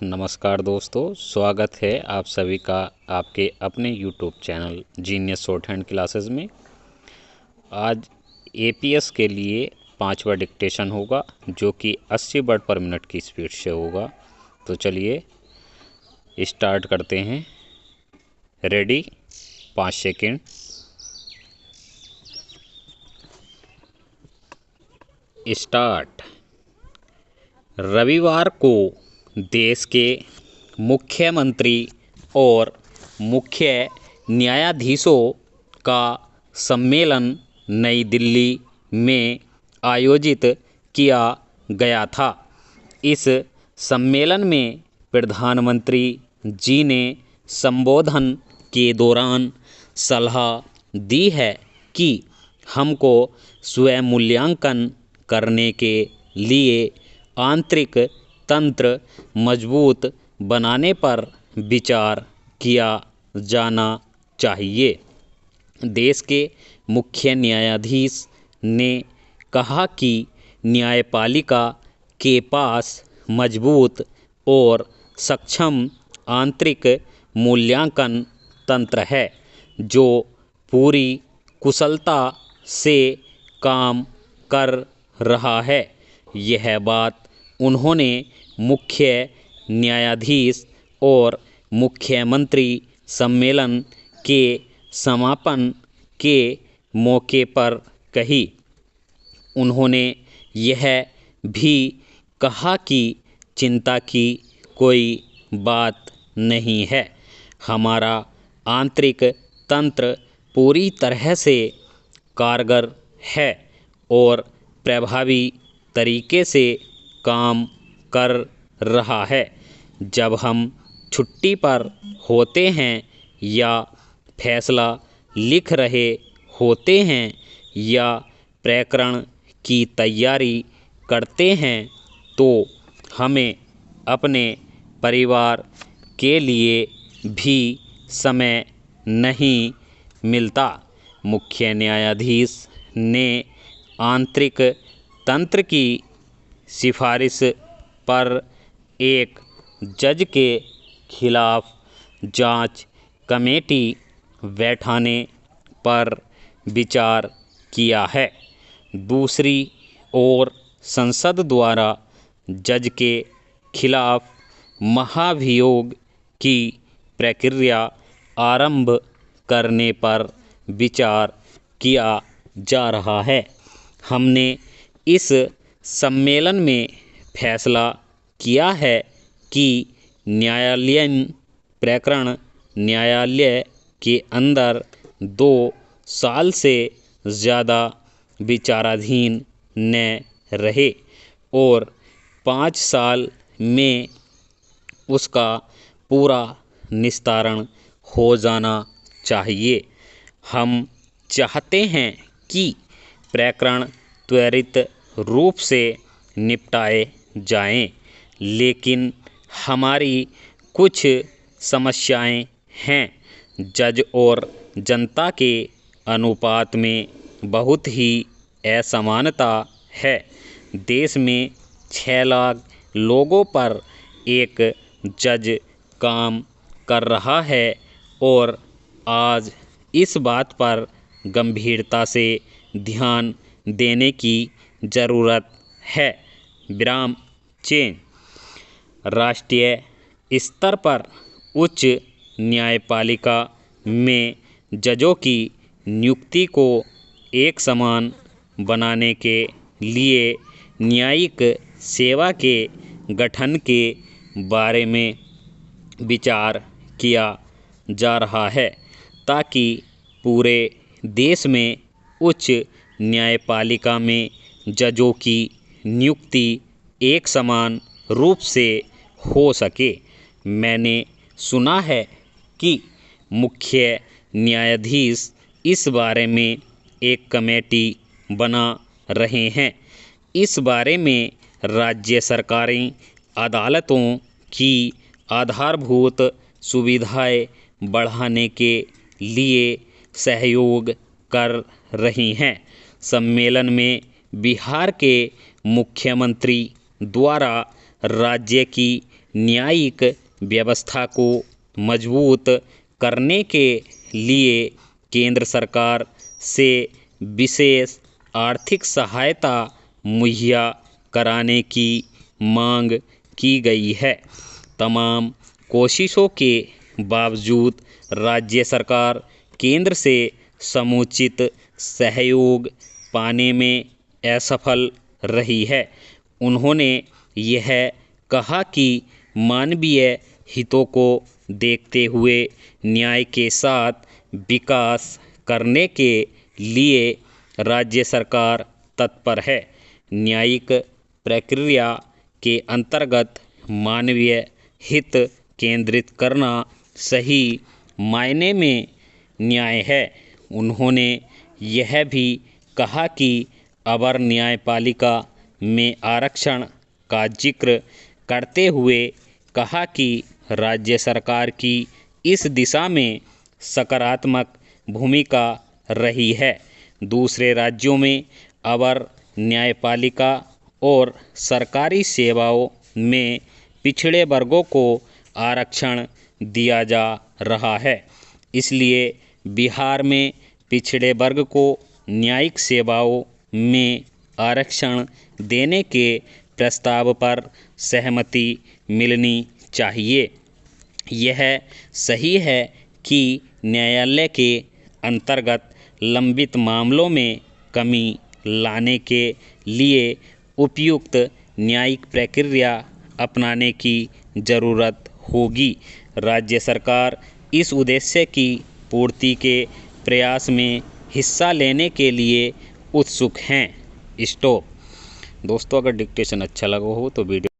नमस्कार दोस्तों, स्वागत है आप सभी का आपके अपने YouTube channel genius short hand classes में। आज एपीएस के लिए 5वां डिक्टेशन होगा जो कि 80 वर्ड पर मिनट की स्पीड से होगा। तो चलिए स्टार्ट करते हैं। रेडी? 5 सेकेंड। स्टार्ट। रविवार को देश के मुख्यमंत्री और मुख्य न्यायाधीशों का सम्मेलन नई दिल्ली में आयोजित किया गया था। इस सम्मेलन में प्रधानमंत्री जी ने संबोधन के दौरान सलाह दी है कि हमको स्वयं मूल्यांकन करने के लिए आंतरिक तंत्र मजबूत बनाने पर विचार किया जाना चाहिए। देश के मुख्य न्यायाधीश ने कहा कि न्यायपालिका के पास मजबूत और सक्षम आंतरिक मूल्यांकन तंत्र है जो पूरी कुशलता से काम कर रहा है। यह बात उन्होंने मुख्य न्यायाधीश और मुख्यमंत्री सम्मेलन के समापन के मौके पर कही। उन्होंने यह भी कहा कि चिंता की कोई बात नहीं है। हमारा आंतरिक तंत्र पूरी तरह से कारगर है और प्रभावी तरीके से काम कर रहा है। जब हम छुट्टी पर होते हैं या फैसला लिख रहे होते हैं या प्रकरण की तैयारी करते हैं तो हमें अपने परिवार के लिए भी समय नहीं मिलता। मुख्य न्यायाधीश ने आंतरिक तंत्र की सिफारिश पर एक जज के खिलाफ जांच कमेटी बैठाने पर विचार किया है। दूसरी ओर संसद द्वारा जज के खिलाफ महाभियोग की प्रक्रिया आरंभ करने पर विचार किया जा रहा है। हमने इस सम्मेलन में फैसला किया है कि न्यायालयीन प्रकरण न्यायालय के अंदर 2 साल से ज़्यादा विचाराधीन न रहे और 5 साल में उसका पूरा निस्तारण हो जाना चाहिए। हम चाहते हैं कि प्रकरण त्वरित रूप से निपटाए जाएं, लेकिन हमारी कुछ समस्याएं हैं। जज और जनता के अनुपात में बहुत ही असमानता है। देश में 6 लाख लोगों पर एक जज काम कर रहा है और आज इस बात पर गंभीरता से ध्यान देने की ज़रूरत है। विराम चिन्ह। राष्ट्रीय स्तर पर उच्च न्यायपालिका में जजों की नियुक्ति को एक समान बनाने के लिए न्यायिक सेवा के गठन के बारे में विचार किया जा रहा है ताकि पूरे देश में उच्च न्यायपालिका में जजों की नियुक्ति एक समान रूप से हो सके। मैंने सुना है कि मुख्य न्यायाधीश इस बारे में एक कमेटी बना रहे हैं। इस बारे में राज्य सरकारें अदालतों की आधारभूत सुविधाएं बढ़ाने के लिए सहयोग कर रही हैं। सम्मेलन में बिहार के मुख्यमंत्री द्वारा राज्य की न्यायिक व्यवस्था को मजबूत करने के लिए केंद्र सरकार से विशेष आर्थिक सहायता मुहैया कराने की मांग की गई है। तमाम कोशिशों के बावजूद राज्य सरकार केंद्र से समुचित सहयोग पाने में असफल रही है। उन्होंने यह कहा कि मानवीय हितों को देखते हुए न्याय के साथ विकास करने के लिए राज्य सरकार तत्पर है। न्यायिक प्रक्रिया के अंतर्गत मानवीय हित केंद्रित करना सही मायने में न्याय है। उन्होंने यह भी कहा कि अवर न्यायपालिका में आरक्षण का जिक्र करते हुए कहा कि राज्य सरकार की इस दिशा में सकारात्मक भूमिका रही है। दूसरे राज्यों में अवर न्यायपालिका और सरकारी सेवाओं में पिछड़े वर्गों को आरक्षण दिया जा रहा है, इसलिए बिहार में पिछड़े वर्ग को न्यायिक सेवाओं में आरक्षण देने के प्रस्ताव पर सहमति मिलनी चाहिए। यह सही है कि न्यायालय के अंतर्गत लंबित मामलों में कमी लाने के लिए उपयुक्त न्यायिक प्रक्रिया अपनाने की ज़रूरत होगी। राज्य सरकार इस उद्देश्य की पूर्ति के प्रयास में हिस्सा लेने के लिए उत्सुक हैं। स्टॉप। दोस्तों, अगर डिक्टेशन अच्छा लगा हो तो वीडियो